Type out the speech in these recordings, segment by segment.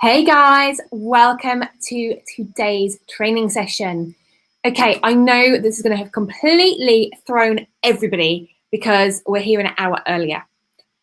Hey guys, welcome to today's training session. Okay, I know this is going to have completely thrown everybody because we're here an hour earlier,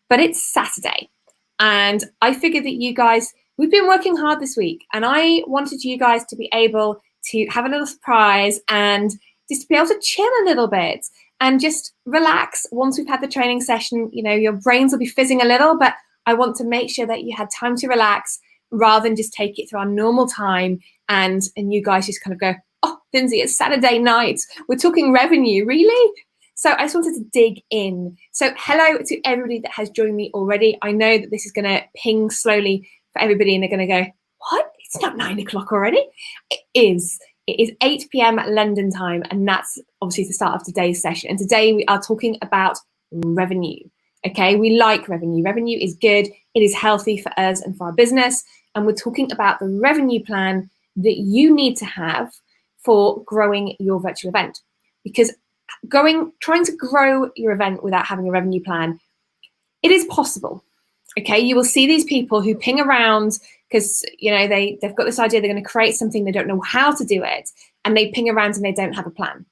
but it's Saturday and I figured that you guys, we've been working hard this week and I wanted you guys to be able to have a little surprise and just to be able to chill a little bit and just relax once we've had the training session. You know, your brains will be fizzing a little, but I want to make sure that you had time to relax rather than just take it through our normal time and you guys just kind of go, oh, Lindsay, it's Saturday night. We're talking revenue, really? So I just wanted to dig in. So hello to everybody that has joined me already. I know that this is going to ping slowly for everybody and they're going to go, what? It's not 9 o'clock already. It is. It is 8 p.m. London time, and that's obviously the start of today's session. And today we are talking about revenue. Okay, we like revenue. Revenue is good. It is healthy for us and for our business. And we're talking about the revenue plan that you need to have for growing your virtual event. Because trying to grow your event without having a revenue plan, it is possible. Okay, you will see these people who ping around because they've got this idea they're going to create something, they don't know how to do it, and they ping around and they don't have a plan.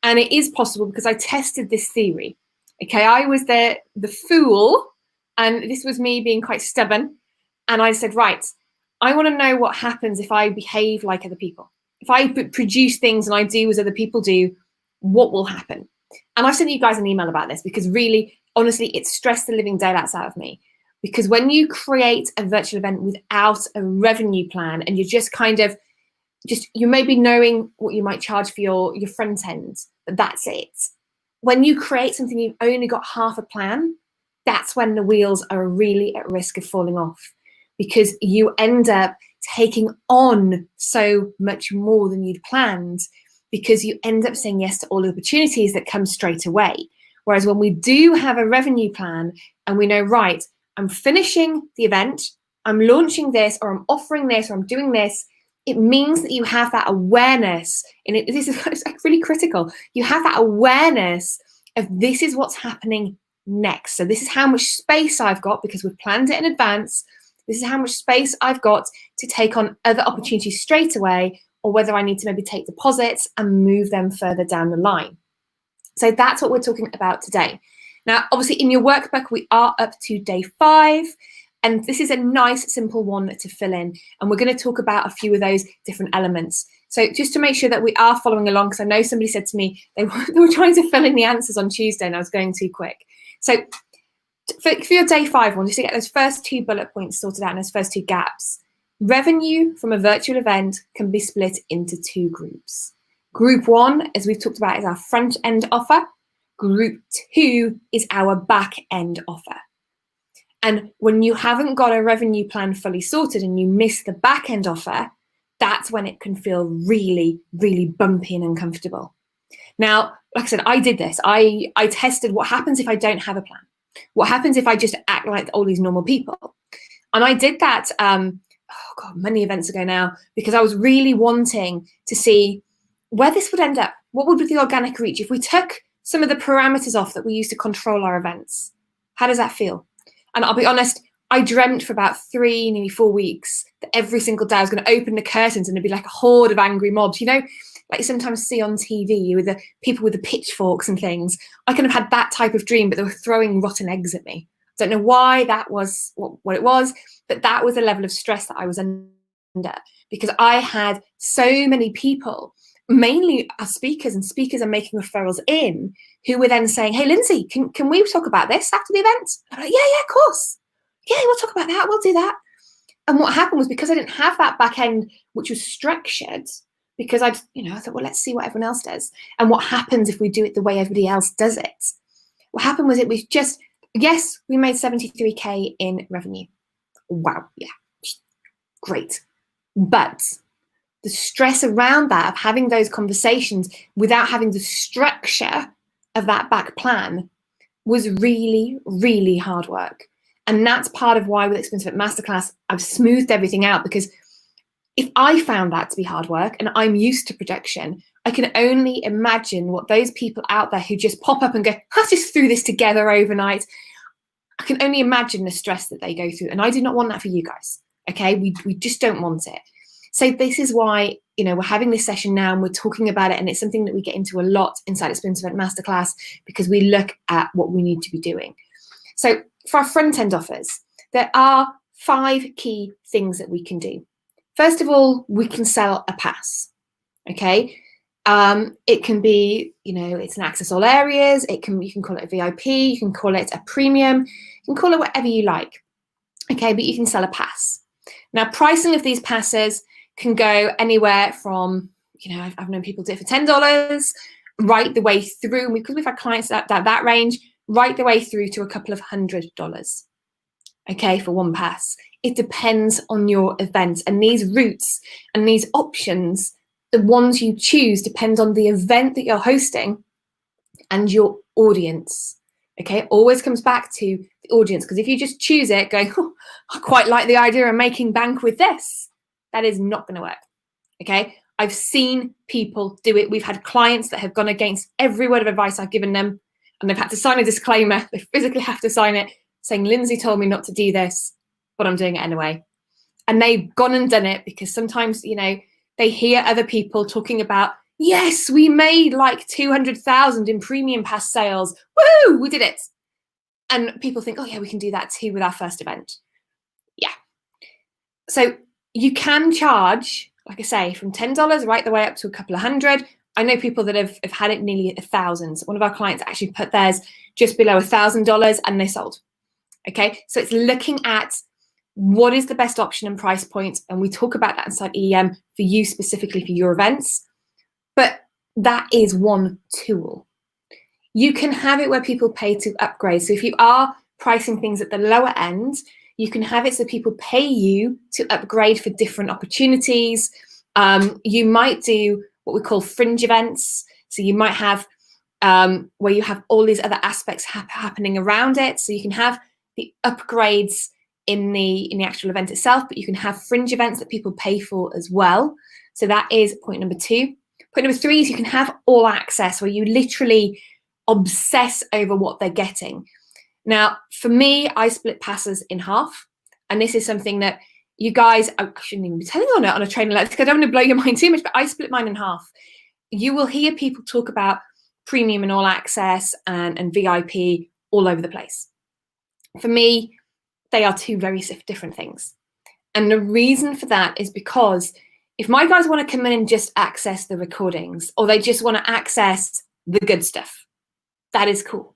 And it is possible because I tested this theory. Okay, I was the fool, and this was me being quite stubborn. And I said, right, I want to know what happens if I behave like other people. If I produce things and I do as other people do, what will happen? And I sent you guys an email about this because really, honestly, it stressed the living daylights out of me. Because when you create a virtual event without a revenue plan and you're just you may be knowing what you might charge for your front end, but that's it. When you create something you've only got half a plan, that's when the wheels are really at risk of falling off because you end up taking on so much more than you'd planned because you end up saying yes to all the opportunities that come straight away. Whereas when we do have a revenue plan and we know, right, I'm finishing the event, I'm launching this, or I'm offering this, or I'm doing this, it means that you have that awareness. And this is really critical. You have that awareness of this is what's happening next. So this is how much space I've got because we've planned it in advance. This is how much space I've got to take on other opportunities straight away, or whether I need to maybe take deposits and move them further down the line. So that's what we're talking about today. Now, obviously, in your workbook, we are up to day 5. And this is a nice, simple one to fill in. And we're going to talk about a few of those different elements. So just to make sure that we are following along, because I know somebody said to me they were trying to fill in the answers on Tuesday and I was going too quick. So for your day 5 one, just to get those first 2 bullet points sorted out and those first 2 gaps, revenue from a virtual event can be split into 2 groups. Group 1, as we've talked about, is our front end offer. Group 2 is our back end offer. And when you haven't got a revenue plan fully sorted and you miss the back end offer, that's when it can feel really, really bumpy and uncomfortable. Now, like I said, I did this. I tested what happens if I don't have a plan. What happens if I just act like all these normal people? And I did that, many events ago now, because I was really wanting to see where this would end up. What would be the organic reach if we took some of the parameters off that we use to control our events? How does that feel? And I'll be honest, I dreamt for about 3, nearly 4 weeks that every single day I was going to open the curtains and there'd be like a horde of angry mobs, like you sometimes see on TV with the people with the pitchforks and things. I kind of had that type of dream, but they were throwing rotten eggs at me. I don't know why that was what it was, but that was the level of stress that I was under because I had so many people, mainly our speakers, and speakers are making referrals in, who were then saying, hey, Lindsay, can we talk about this after the event? I'm like, yeah, of course. Yeah, we'll talk about that. We'll do that. And what happened was because I didn't have that back end, which was structured, because I thought, well, let's see what everyone else does. And what happens if we do it the way everybody else does it? What happened was it was just, yes, we made 73K in revenue. Wow, yeah, great. But the stress around that, of having those conversations without having the structure of that back plan, was really, really hard work. And that's part of why with Experience Event Masterclass, I've smoothed everything out, because if I found that to be hard work and I'm used to production, I can only imagine what those people out there who just pop up and go, I just threw this together overnight. I can only imagine the stress that they go through. And I do not want that for you guys. Okay, we just don't want it. So this is why, we're having this session now and we're talking about it, and it's something that we get into a lot inside Experience Event Masterclass, because we look at what we need to be doing. So for our front-end offers, there are 5 key things that we can do. First of all, we can sell a pass, okay? It can be, it's an access all areas. You can call it a VIP, you can call it a premium, you can call it whatever you like, okay? But you can sell a pass. Now, pricing of these passes can go anywhere from, I've known people do it for $10 right the way through, because we've had clients that range, right the way through to a couple of $100, okay, for one pass. It depends on your event, and these routes and these options, the ones you choose, depend on the event that you're hosting and your audience. Okay, always comes back to the audience, because if you just choose it going, oh, I quite like the idea of making bank with this, that is not going to work. Okay, I've seen people do it. We've had clients that have gone against every word of advice I've given them, and they've had to sign a disclaimer. They physically have to sign it saying, Lindsay told me not to do this, but I'm doing it anyway. And they've gone and done it because sometimes, they hear other people talking about, yes, we made like 200,000 in premium pass sales. Woohoo, we did it. And people think, oh yeah, we can do that too with our first event. Yeah. So you can charge, like I say, from $10 right the way up to a couple of hundred. I know people that have had it nearly 1,000. One of our clients actually put theirs just below $1,000 and they sold. Okay, so it's looking at what is the best option and price point, and we talk about that inside EEM for you specifically for your events. But that is one tool. You can have it where people pay to upgrade. So if you are pricing things at the lower end, you can have it so people pay you to upgrade for different opportunities. You might do what we call fringe events. So you might have where you have all these other aspects happening around it. So you can have the upgrades in the actual event itself, but you can have fringe events that people pay for as well. So that is point number 2. Point number 3 is you can have all access, where you literally obsess over what they're getting. Now, for me, I split passes in half, and this is something that you guys, I shouldn't even be telling on it on a training like this, because I don't want to blow your mind too much, but I split mine in half. You will hear people talk about premium and all access and VIP all over the place. For me, they are 2 very different things. And the reason for that is because if my guys want to come in and just access the recordings, or they just want to access the good stuff, that is cool.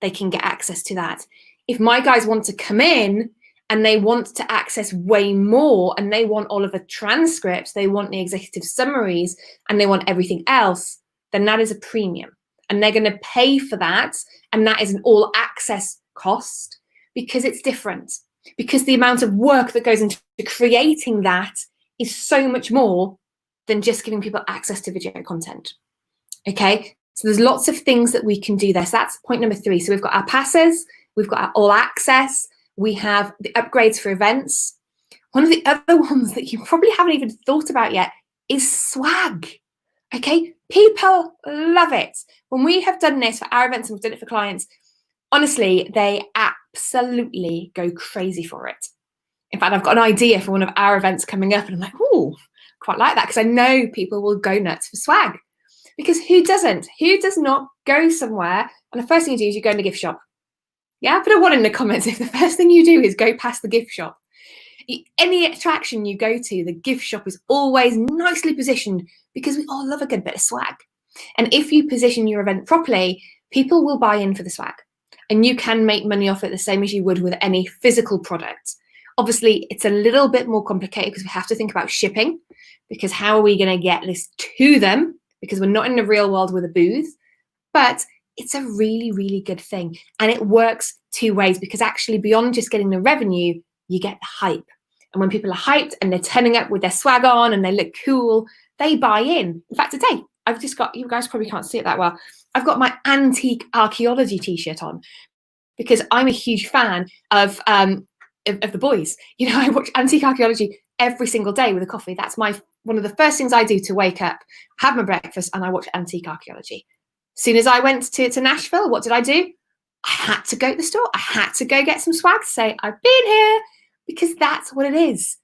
They can get access to that. If my guys want to come in and they want to access way more, and they want all of the transcripts, they want the executive summaries, and they want everything else, then that is a premium. And they're going to pay for that. And that is an all access cost, because it's different, because the amount of work that goes into creating that is so much more than just giving people access to video content. Okay, so there's lots of things that we can do there. So that's point number 3. So we've got our passes, we've got our all access, we have the upgrades for events. One of the other ones that you probably haven't even thought about yet is swag. Okay, people love it. When we have done this for our events and we've done it for clients, honestly, they absolutely go crazy for it. In fact, I've got an idea for one of our events coming up, and I'm like, oh, quite like that, because I know people will go nuts for swag. Because who doesn't? Who does not go somewhere and the first thing you do is you go in the gift shop? Yeah, put a 1 in the comments if the first thing you do is go past the gift shop. Any attraction you go to, the gift shop is always nicely positioned, because we all love a good bit of swag. And if you position your event properly, people will buy in for the swag. And you can make money off it the same as you would with any physical product. Obviously, it's a little bit more complicated because we have to think about shipping, because how are we going to get this to them? Because we're not in the real world with a booth. But it's a really, really good thing. And it works 2 ways, because actually beyond just getting the revenue, you get the hype. And when people are hyped and they're turning up with their swag on and they look cool, they buy in. In fact, today, I've just got, you guys probably can't see it that well, I've got my antique archaeology t-shirt on, because I'm a huge fan of the boys. I watch antique archaeology every single day with a coffee. That's one of the first things I do to wake up, have my breakfast, and I watch antique archaeology. As soon as I went to Nashville, what did I do? I had to go to the store. I had to go get some swag to say, I've been here, because that's what it is.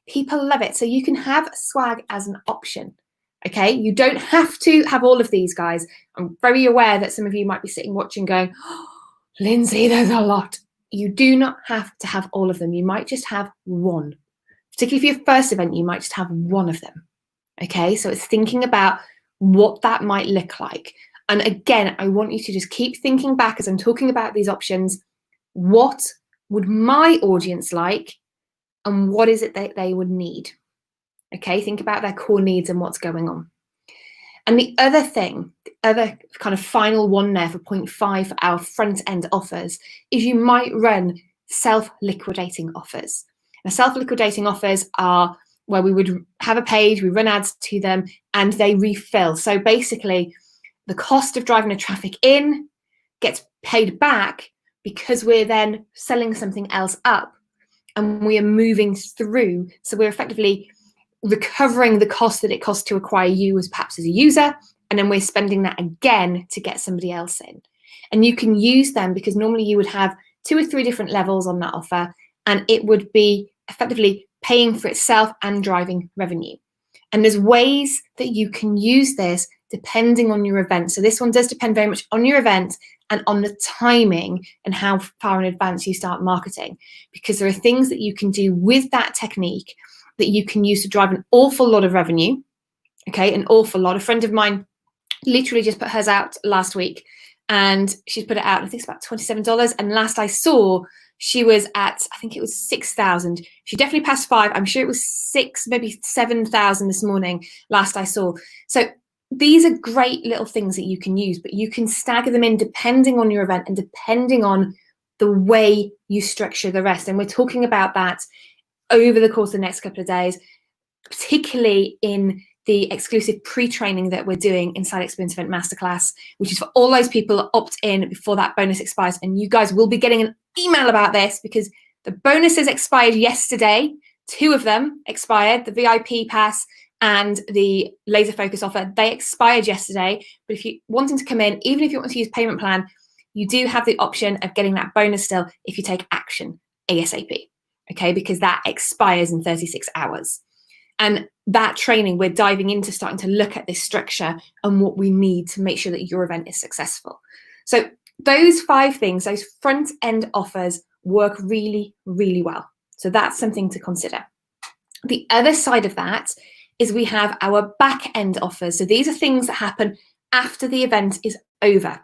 People love it. So you can have swag as an option. Okay, you don't have to have all of these, guys. I'm very aware that some of you might be sitting watching going, oh, Lindsay, there's a lot. You do not have to have all of them. You might just have one. Particularly for your first event, you might just have one of them. Okay, so it's thinking about what that might look like. And again, I want you to just keep thinking back as I'm talking about these options. What would my audience like, and what is it that they would need? Okay, think about their core needs and what's going on. And the other thing, the other kind of final one there for point 5 for our front end offers is you might run self-liquidating offers. Now, self-liquidating offers are where we would have a page, we run ads to them, and they refill. So basically, the cost of driving the traffic in gets paid back because we're then selling something else up and we are moving through. So we're effectively recovering the cost that it costs to acquire you as perhaps as a user, and then we're spending that again to get somebody else in. And you can use them because normally you would have 2 or 3 different levels on that offer, and it would be effectively paying for itself and driving revenue. And there's ways that you can use this depending on your event. So this one does depend very much on your event and on the timing and how far in advance you start marketing, because there are things that you can do with that technique that you can use to drive an awful lot of revenue. Okay, an awful lot. A friend of mine literally just put hers out last week, and she's put it out, I think it's about $27. And last I saw, she was at, I think it was 6,000. She definitely passed 5. I'm sure it was 6, maybe 7,000 this morning, last I saw. So these are great little things that you can use, but you can stagger them in depending on your event and depending on the way you structure the rest. And we're talking about that over the course of the next couple of days, particularly in the exclusive pre-training that we're doing inside Experience Event Masterclass, which is for all those people that opt in before that bonus expires. And you guys will be getting an email about this because the bonuses expired yesterday. 2 of them expired, the VIP pass and the laser focus offer. They expired yesterday. But if you're wanting to come in, even if you want to use payment plan, you do have the option of getting that bonus still if you take action ASAP. Okay, because that expires in 36 hours. And that training, we're diving into starting to look at this structure and what we need to make sure that your event is successful. So those 5 things, those front end offers work really, really well. So that's something to consider. The other side of that is we have our back end offers. So these are things that happen after the event is over.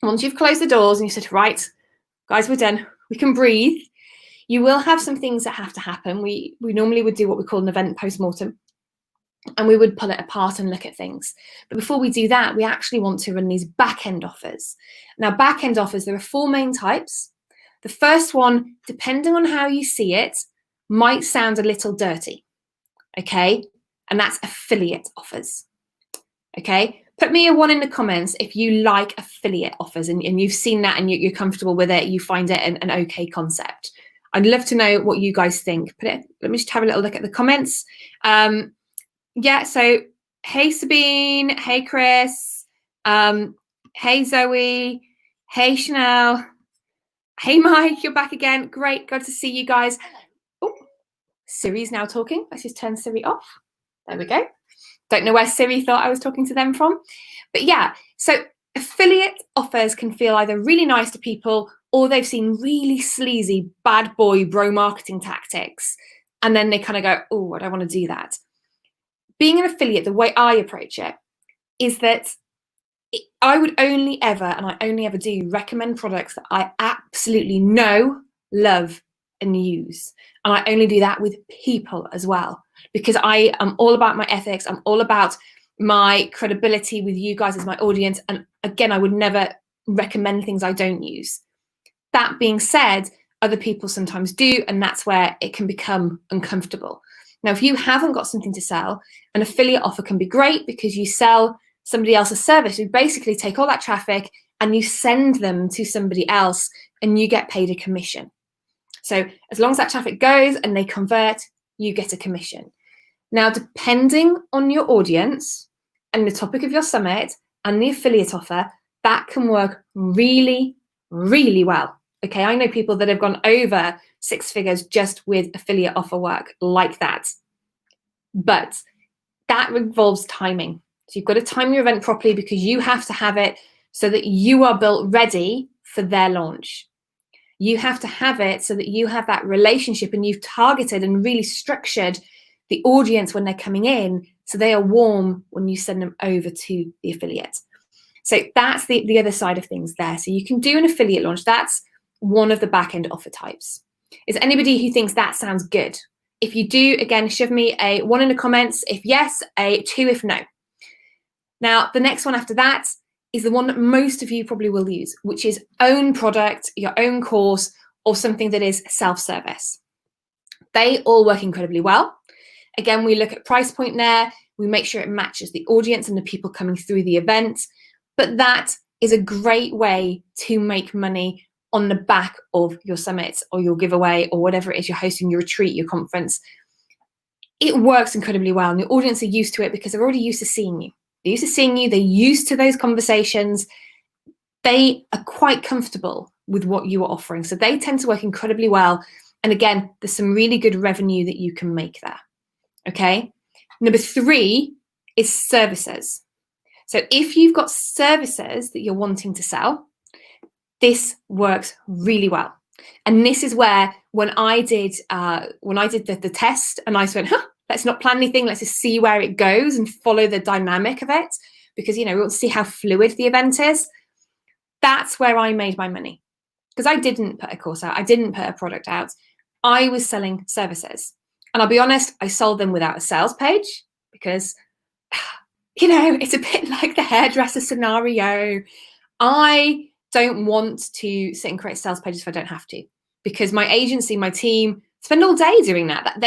Once you've closed the doors and you said, right, guys, we're done, we can breathe. You will have some things that have to happen. We normally would do what we call an event post-mortem, and we would pull it apart and look at things. But before we do that, we actually want to run these back-end offers. Now, back-end offers, there are 4 main types. The first one, depending on how you see it, might sound a little dirty, okay? And that's affiliate offers, okay? Put me a 1 in the comments if you like affiliate offers and you've seen that and you're comfortable with it, you find it an okay concept. I'd love to know what you guys think. Let me just have a little look at the comments. Yeah, so hey Sabine, hey Chris, hey Zoe, hey Chanel, hey Mike, you're back again. Great, good to see you guys. Oh, Siri's now talking. Let's just turn Siri off. There we go. Don't know where Siri thought I was talking to them from. But yeah, so affiliate offers can feel either really nice to people or they've seen really sleazy bad boy bro marketing tactics. And then they kind of go, oh, I don't want to do that. Being an affiliate, the way I approach it is that I would only ever, and I only ever do, recommend products that I absolutely know, love, and use. And I only do that with people as well, because I am all about my ethics. I'm all about my credibility with you guys as my audience. And again, I would never recommend things I don't use. That being said, other people sometimes do, and that's where it can become uncomfortable. Now, if you haven't got something to sell, an affiliate offer can be great because you sell somebody else's service. You basically take all that traffic and you send them to somebody else and you get paid a commission. So as long as that traffic goes and they convert, you get a commission. Now, depending on your audience and the topic of your summit and the affiliate offer, that can work really, really well. Okay, I know people that have gone over 6 figures just with affiliate offer work like that. But that involves timing. So you've got to time your event properly, because you have to have it so that you are built ready for their launch. You have to have it so that you have that relationship and you've targeted and really structured the audience when they're coming in, so they are warm when you send them over to the affiliate. So that's the other side of things there. So you can do an affiliate launch. That's one of the back-end offer types. Is there anybody who thinks that sounds good? If you do, again, shove me a 1 in the comments if yes, a 2 if no. Now, the next one after that is the one that most of you probably will use, which is own product, your own course, or something that is self-service. They all work incredibly well. Again, we look at price point there. We make sure it matches the audience and the people coming through the event. But that is a great way to make money on the back of your summits or your giveaway or whatever it is you're hosting, your retreat, your conference. It works incredibly well, and the audience are used to it because they're already used to seeing you. They're used to seeing you. They're used to those conversations. They are quite comfortable with what you are offering. So they tend to work incredibly well. And again, there's some really good revenue that you can make there. Okay. Number 3 is services. So if you've got services that you're wanting to sell, this works really well. And this is where when I did the test and I went, let's not plan anything, let's just see where it goes and follow the dynamic of it, because we want to see how fluid the event is. That's where I made my money, because I didn't put a course out, I didn't put a product out. I was selling services. And I'll be honest, I sold them without a sales page, because it's a bit like the hairdresser scenario. I don't want to sit and create sales pages if I don't have to, because my agency, my team spend all day doing that.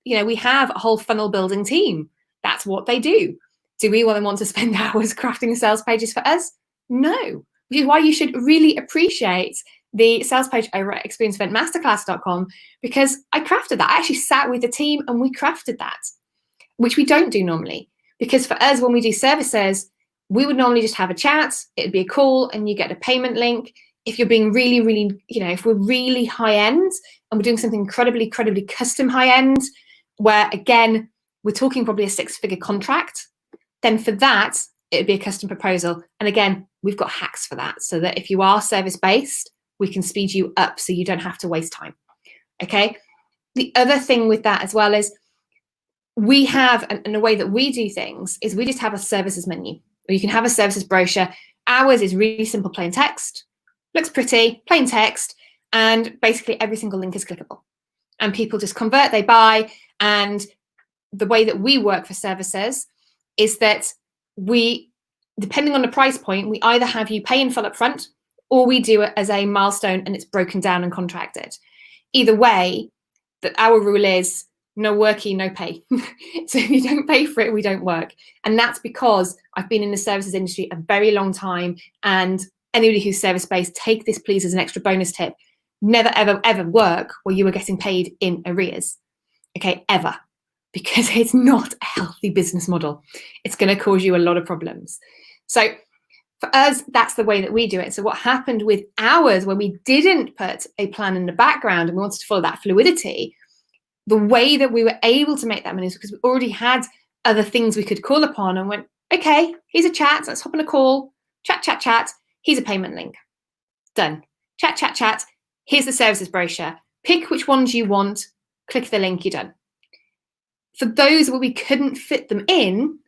We have a whole funnel building team. That's what they do. Do we want to spend hours crafting sales pages for us? No, which is why you should really appreciate the sales page over at experienceeventmasterclass.com, because I crafted that. I actually sat with the team and we crafted that, which we don't do normally. Because for us, when we do services, we would normally just have a chat. It'd be a call and you get a payment link. If you're being really, really, if we're really high end and we're doing something incredibly custom high end, where again, we're talking probably a 6-figure contract, then for that, it'd be a custom proposal. And again, we've got hacks for that, so that if you are service-based, we can speed you up so you don't have to waste time. Okay. The other thing with that as well is we have, and the way that we do things is we just have a services menu, or you can have a services brochure. Ours is really simple, plain text, looks pretty, plain text, and basically every single link is clickable. And people just convert, they buy. And the way that we work for services is that we, depending on the price point, we either have you pay in full up front, or we do it as a milestone and it's broken down and contracted. Either way, that our rule is no worky, no pay. So if you don't pay for it, we don't work. And that's because I've been in the services industry a very long time. And anybody who's service-based, take this please as an extra bonus tip. Never, ever, ever work where you are getting paid in arrears. Okay, ever. Because it's not a healthy business model. It's going to cause you a lot of problems. So for us, that's the way that we do it. So what happened with ours when we didn't put a plan in the background and we wanted to follow that fluidity, the way that we were able to make that money is because we already had other things we could call upon and went, okay, here's a chat, let's hop on a call, chat, here's a payment link, done. Chat, here's the services brochure, pick which ones you want, click the link, you're done. For those where we couldn't fit them in,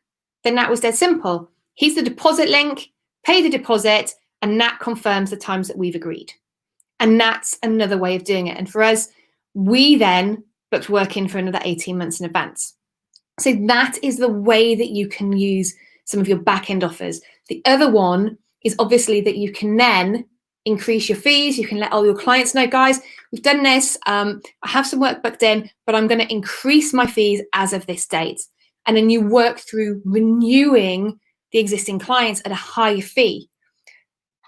then that was dead simple. Here's the deposit link, pay the deposit, and that confirms the times that we've agreed. And that's another way of doing it. And for us, we then booked work in for another 18 months in advance. So that is the way that you can use some of your back-end offers. The other one is obviously that you can then increase your fees. You can let all your clients know, guys, we've done this. I have some work booked in, but I'm going to increase my fees as of this date. And then you work through renewing the existing clients at a higher fee.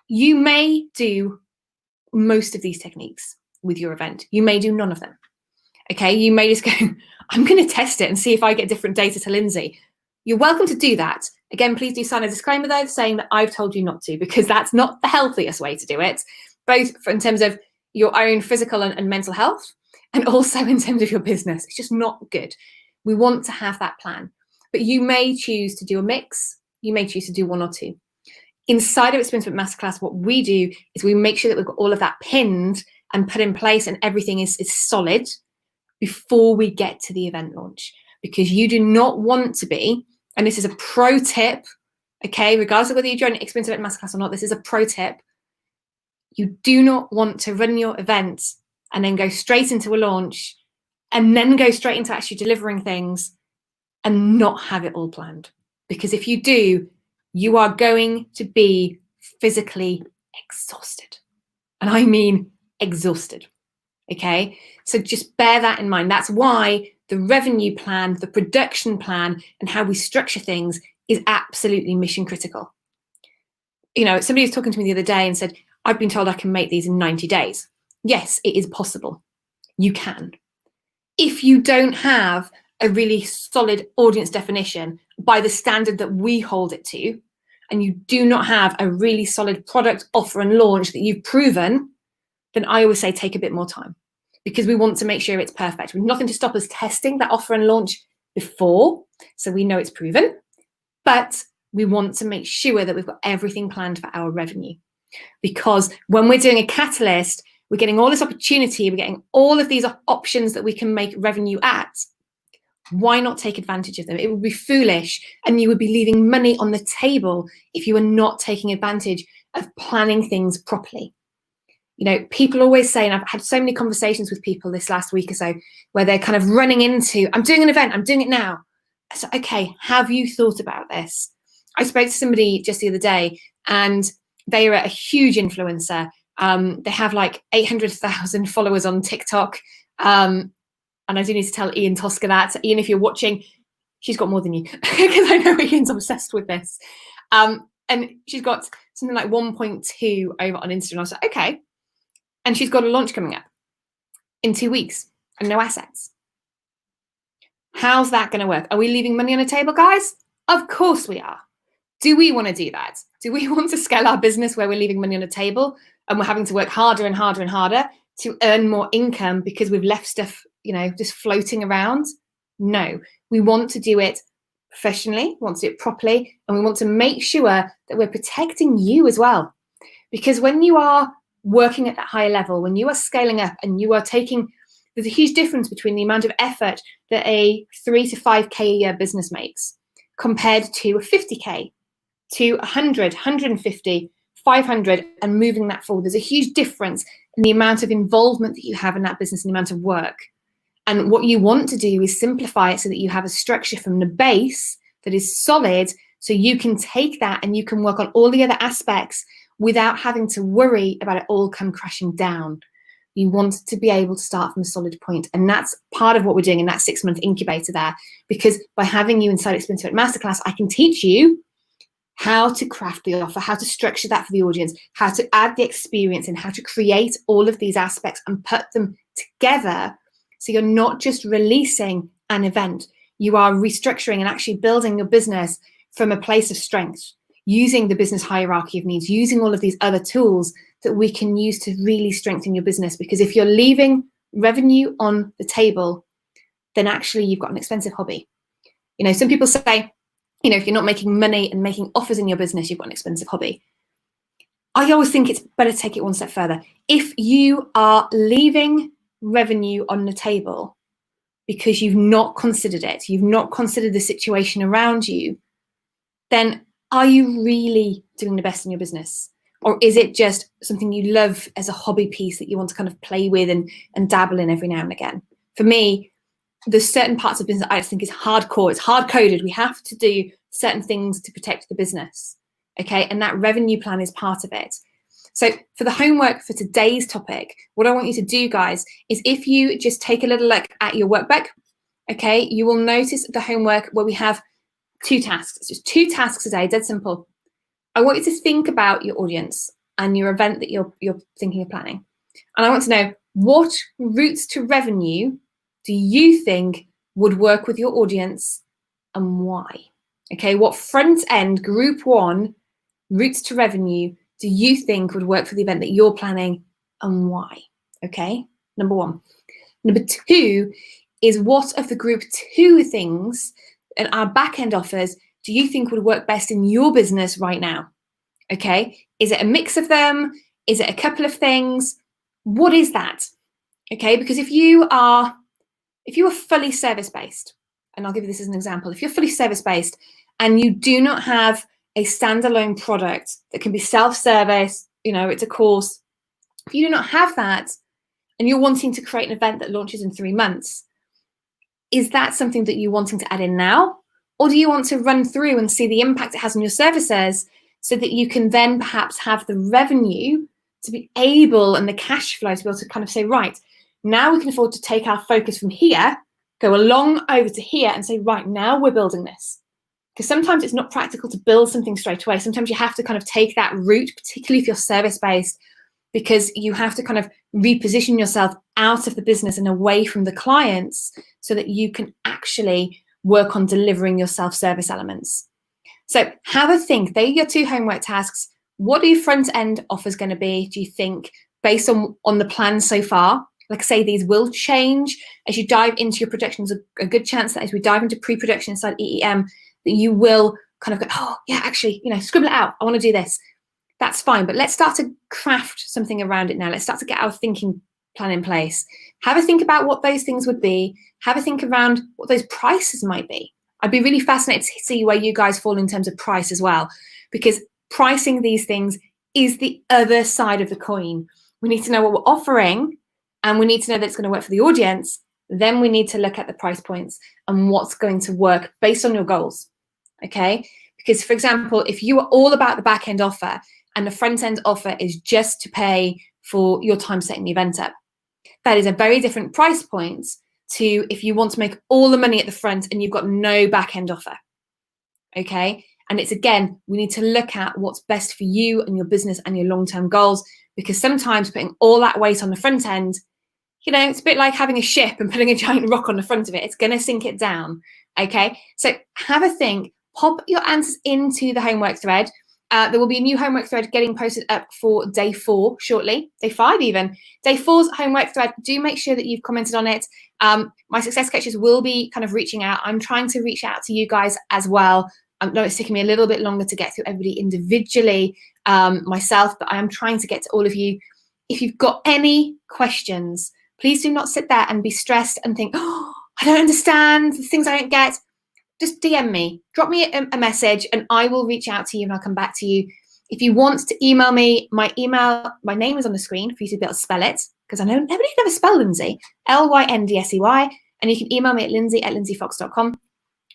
You may do most of these techniques with your event. You may do none of them. Okay, you may just go, I'm going to test it and see if I get different data to Lindsay. You're welcome to do that. Again, please do sign a disclaimer though, saying that I've told you not to, because that's not the healthiest way to do it, both in terms of your own physical and mental health, and also in terms of your business. It's just not good. We want to have that plan, but you may choose to do a mix. You may choose to do one or two. Inside of Experience Event Masterclass, what we do is we make sure that we've got all of that pinned and put in place, and everything is solid before we get to the event launch, because you do not want to be, and this is a pro tip, okay, regardless of whether you join Experience Event Masterclass or not, this is a pro tip. You do not want to run your event and then go straight into a launch and then go straight into actually delivering things and not have it all planned. Because if you do, you are going to be physically exhausted. And I mean exhausted. Okay, so just bear that in mind. That's why the revenue plan, the production plan, and how we structure things is absolutely mission critical. You know, somebody was talking to me the other day and said, I've been told I can make these in 90 days. Yes, it is possible. You can. If you don't have a really solid audience definition by the standard that we hold it to, and you do not have a really solid product offer and launch that you've proven, then I always say take a bit more time, because we want to make sure it's perfect. We've nothing to stop us testing that offer and launch before, so we know it's proven, but we want to make sure that we've got everything planned for our revenue. Because when we're doing a catalyst, we're getting all this opportunity, we're getting all of these options that we can make revenue at. Why not take advantage of them? It would be foolish, and you would be leaving money on the table if you were not taking advantage of planning things properly. You know, people always say, and I've had so many conversations with people this last week or so, where they're kind of running into, I'm doing an event, I'm doing it now. So, okay, have you thought about this? I spoke to somebody just the other day, and they are a huge influencer. They have like 800,000 followers on TikTok. And I do need to tell Ian Tosca that. Ian, if you're watching, she's got more than you, because I know Ian's obsessed with this. And she's got something like 1.2 over on Instagram. I was like, okay. And she's got a launch coming up in 2 weeks and no assets. How's that going to work? Are we leaving money on the table, guys? Of course we are. Do we want to do that? Do we want to scale our business where we're leaving money on the table and we're having to work harder and harder and harder to earn more income because we've left stuff, you know, just floating around? No, we want to do it professionally, we want to do it properly, and we want to make sure that we're protecting you as well. Because when you are working at that higher level, when you are scaling up and you are taking, there's a huge difference between the amount of effort that a 3 to 5K a year business makes compared to a 50K, to 100, 150, 500, and moving that forward. There's a huge difference in the amount of involvement that you have in that business and the amount of work. And what you want to do is simplify it so that you have a structure from the base that is solid, so you can take that and you can work on all the other aspects without having to worry about it all come crashing down. You want to be able to start from a solid point. And that's part of what we're doing in that 6-month incubator there. Because by having you inside Experience Event Masterclass, I can teach you how to craft the offer, how to structure that for the audience, how to add the experience, and how to create all of these aspects and put them together. So you're not just releasing an event, you are restructuring and actually building your business from a place of strength, using the business hierarchy of needs, using all of these other tools that we can use to really strengthen your business. Because if you're leaving revenue on the table, then actually you've got an expensive hobby. You know, some people say, you know, if you're not making money and making offers in your business, you've got an expensive hobby. I always think it's better to take it one step further. If you are leaving revenue on the table because you've not considered it, you've not considered the situation around you, then are you really doing the best in your business? Or is it just something you love as a hobby piece that you want to kind of play with and dabble in every now and again? For me, there's certain parts of business I just think is hardcore, it's hard-coded. We have to do certain things to protect the business, okay? And that revenue plan is part of it. So for the homework for today's topic, what I want you to do, guys, is if you just take a little look at your workbook, okay, you will notice the homework where we have 2 tasks. It's just 2 tasks a day, dead simple. I want you to think about your audience and your event that you're thinking of planning. And I want to know, what routes to revenue do you think would work with your audience and why? Okay, what front end, group 1, routes to revenue do you think would work for the event that you're planning and why? Okay, number one. Number two is, what of the group 2 things and our back-end offers do you think would work best in your business right now? Okay, is it a mix of them? Is it a couple of things? What is that? Okay, because if you are fully service-based, and I'll give you this as an example, if you're fully service-based and you do not have a standalone product that can be self-service, it's a course, if you do not have that and you're wanting to create an event that launches in 3 months, is that something that you're wanting to add in now? Or do you want to run through and see the impact it has on your services so that you can then perhaps have the revenue to be able, and the cash flow to be able to kind of say, right, now we can afford to take our focus from here, go along over to here and say, right, now we're building this. Because sometimes it's not practical to build something straight away. Sometimes you have to kind of take that route, particularly if you're service-based, because you have to kind of reposition yourself out of the business and away from the clients so that you can actually work on delivering your self-service elements. So have a think. They're your 2 homework tasks. What are your front-end offers going to be, do you think, based on the plan so far? Like I say, these will change as you dive into your projections. A good chance that as we dive into pre-production inside EEM, that you will kind of go, oh, yeah, actually, scribble it out. I want to do this. That's fine, but let's start to craft something around it now. Let's start to get our thinking plan in place. Have a think about what those things would be. Have a think around what those prices might be. I'd be really fascinated to see where you guys fall in terms of price as well, because pricing these things is the other side of the coin. We need to know what we're offering, and we need to know that it's going to work for the audience. Then we need to look at the price points and what's going to work based on your goals, okay? Because, for example, if you are all about the back-end offer and the front-end offer is just to pay for your time setting the event up, that is a very different price point to if you want to make all the money at the front and you've got no back-end offer, okay? And it's, again, we need to look at what's best for you and your business and your long-term goals, because sometimes putting all that weight on the front end, it's a bit like having a ship and putting a giant rock on the front of it. It's going to sink it down, okay? So have a think. Pop your answers into the homework thread. There will be a new homework thread getting posted up for day 4 shortly, day 5 even. Day 4's homework thread, do make sure that you've commented on it. My success coaches will be kind of reaching out. I'm trying to reach out to you guys as well. I know it's taking me a little bit longer to get through everybody individually myself, but I am trying to get to all of you. If you've got any questions, please do not sit there and be stressed and think, oh, I don't understand the things I don't get. Just DM me, drop me a message, and I will reach out to you and I'll come back to you. If you want to email me, my name is on the screen for you to be able to spell it, because I know nobody can ever spell Lindsay, Lyndsey, and you can email me at lindsay@lindsayfox.com.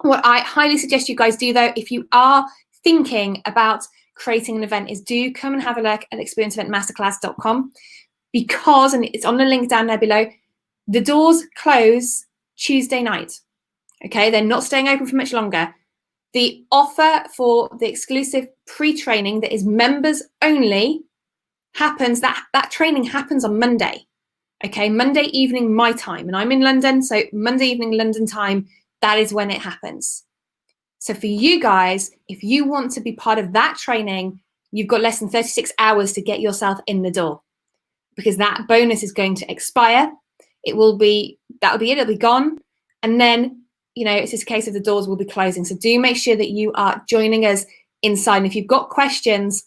What I highly suggest you guys do, though, if you are thinking about creating an event, is do come and have a look at experienceeventmasterclass.com, because, and it's on the link down there below, the doors close Tuesday night. Okay, they're not staying open for much longer. The offer for the exclusive pre-training that is members only happens, that training happens on Monday. Okay, Monday evening my time, and I'm in London, so Monday evening London time, that is when it happens. So for you guys, if you want to be part of that training, you've got less than 36 hours to get yourself in the door, because that bonus is going to expire. That'll be it, it'll be gone. And then, it's just a case of the doors will be closing. So do make sure that you are joining us inside. And if you've got questions,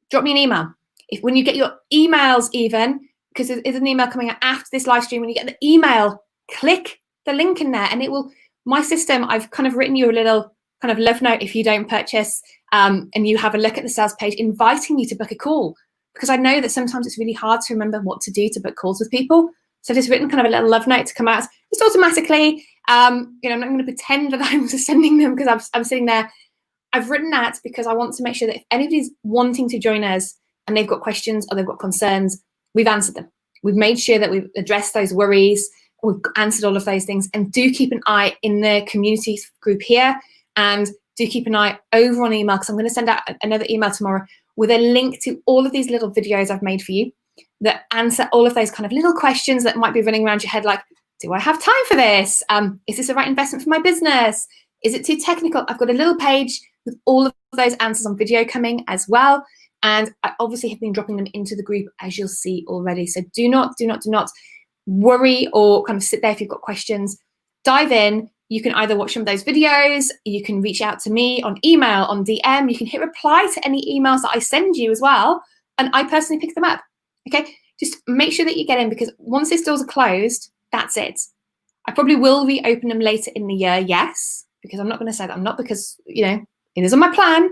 drop me an email. When you get your emails even, because there is an email coming out after this live stream, when you get the email, click the link in there and it will, my system, I've kind of written you a little kind of love note if you don't purchase and you have a look at the sales page, inviting you to book a call. Because I know that sometimes it's really hard to remember what to do to book calls with people. So I've just written kind of a little love note to come out just automatically. I'm not going to pretend that I'm just sending them because I'm sitting there. I've written that because I want to make sure that if anybody's wanting to join us and they've got questions or they've got concerns, we've answered them. We've made sure that we've addressed those worries. We've answered all of those things. And do keep an eye in the community group here. And do keep an eye over on email, because I'm going to send out another email tomorrow with a link to all of these little videos I've made for you that answer all of those kind of little questions that might be running around your head, like, do I have time for this? Is this the right investment for my business? Is it too technical? I've got a little page with all of those answers on video coming as well. And I obviously have been dropping them into the group, as you'll see already. So do not worry or kind of sit there if you've got questions. Dive in. You can either watch some of those videos, you can reach out to me on email, on DM, you can hit reply to any emails that I send you as well, and I personally pick them up, okay? Just make sure that you get in, because once these doors are closed, that's it. I probably will reopen them later in the year, yes, because I'm not going to say that I'm not, because, you know, it is on my plan.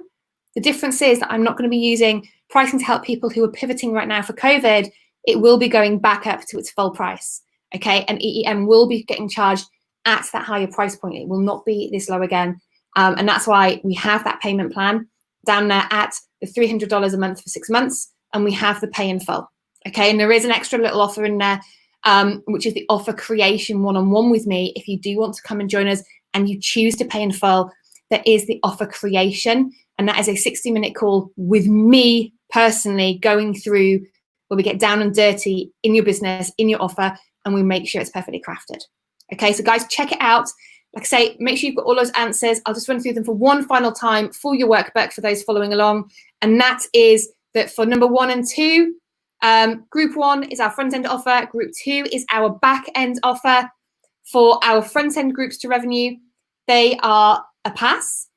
The difference is that I'm not going to be using pricing to help people who are pivoting right now for COVID. It will be going back up to its full price, okay? And EEM will be getting charged at that higher price point. It will not be this low again. And that's why we have that payment plan down there at the $300 a month for 6 months, and we have the pay in full, okay? And there is an extra little offer in there, which is the offer creation one-on-one with me. If you do want to come and join us and you choose to pay in full, there is the offer creation, and that is a 60-minute call with me personally, going through where we get down and dirty in your business, in your offer, and we make sure it's perfectly crafted. Okay, so guys, check it out. Like I say, make sure you've got all those answers. I'll just run through them for one final time for your workbook for those following along. And that is that for number 1 and 2, group 1 is our front end offer. Group 2 is our back end offer. For our front end groups to revenue, they are a pass,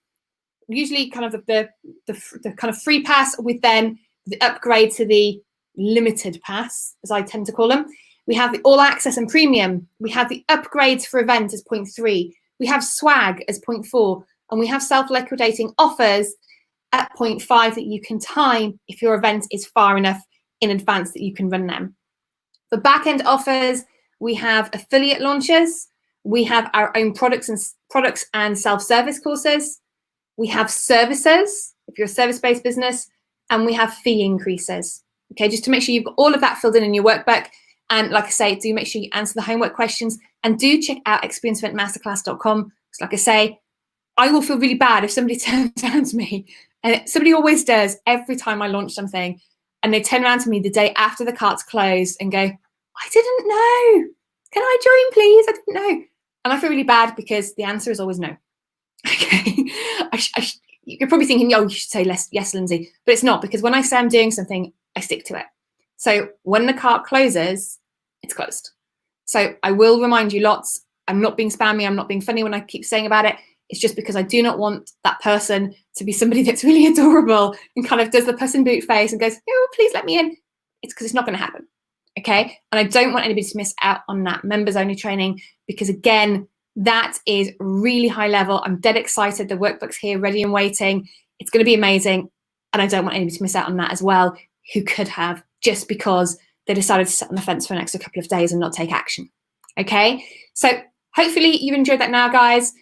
usually kind of the kind of free pass, with then the upgrade to the limited pass, as I tend to call them. We have the all access and premium. We have the upgrades for event as 0.3. We have swag as 0.4. And we have self-liquidating offers at 0.5 that you can time if your event is far enough in advance that you can run them. For back-end offers, we have affiliate launches. We have our own products and self-service courses. We have services, if you're a service-based business, and we have fee increases. Okay, just to make sure you've got all of that filled in your workbook. And like I say, do make sure you answer the homework questions, and do check out experienceeventmasterclass.com. Because like I say, I will feel really bad if somebody turns around to me, and somebody always does every time I launch something, and they turn around to me the day after the cart's closed and go, I didn't know. Can I join, please? I didn't know. And I feel really bad, because the answer is always no. Okay. You're probably thinking, oh, you should say yes, Lindsay. But it's not, because when I say I'm doing something, I stick to it. So when the cart closes, it's closed. So I will remind you lots. I'm not being spammy. I'm not being funny when I keep saying about it. It's just because I do not want that person to be somebody that's really adorable and kind of does the Puss in Boot face and goes, oh, please let me in. It's because it's not going to happen. Okay. And I don't want anybody to miss out on that members only training, because again, that is really high level. I'm dead excited. The workbook's here, ready and waiting. It's going to be amazing. And I don't want anybody to miss out on that as well, who could have, just because they decided to sit on the fence for an extra couple of days and not take action. Okay, so hopefully you've enjoyed that now, guys.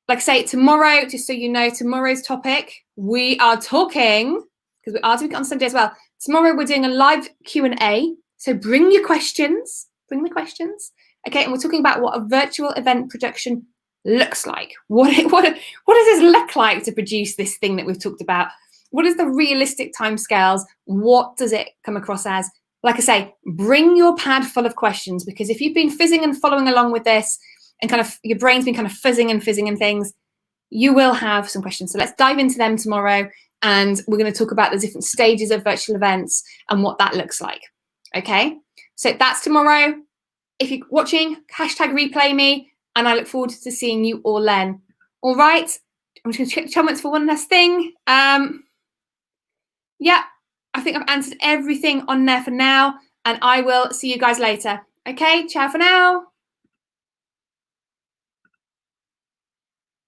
Like I say, tomorrow, just so you know, tomorrow's topic, we are talking, because we are doing it on Sunday as well. Tomorrow we're doing a live Q&A. So bring your questions, bring the questions. Okay, and we're talking about what a virtual event production looks like. What does this look like to produce this thing that we've talked about? What is the realistic timescales? What does it come across as? Like I say, bring your pad full of questions, because if you've been fizzing and following along with this and kind of your brain's been kind of fizzing and things, you will have some questions. So let's dive into them tomorrow, and we're going to talk about the different stages of virtual events and what that looks like. Okay, so that's tomorrow. If you're watching, hashtag replay me, and I look forward to seeing you all then. All right, I'm just going to check the comments for one last thing. Yeah, I think I've answered everything on there for now, and I will see you guys later. Okay, ciao for now.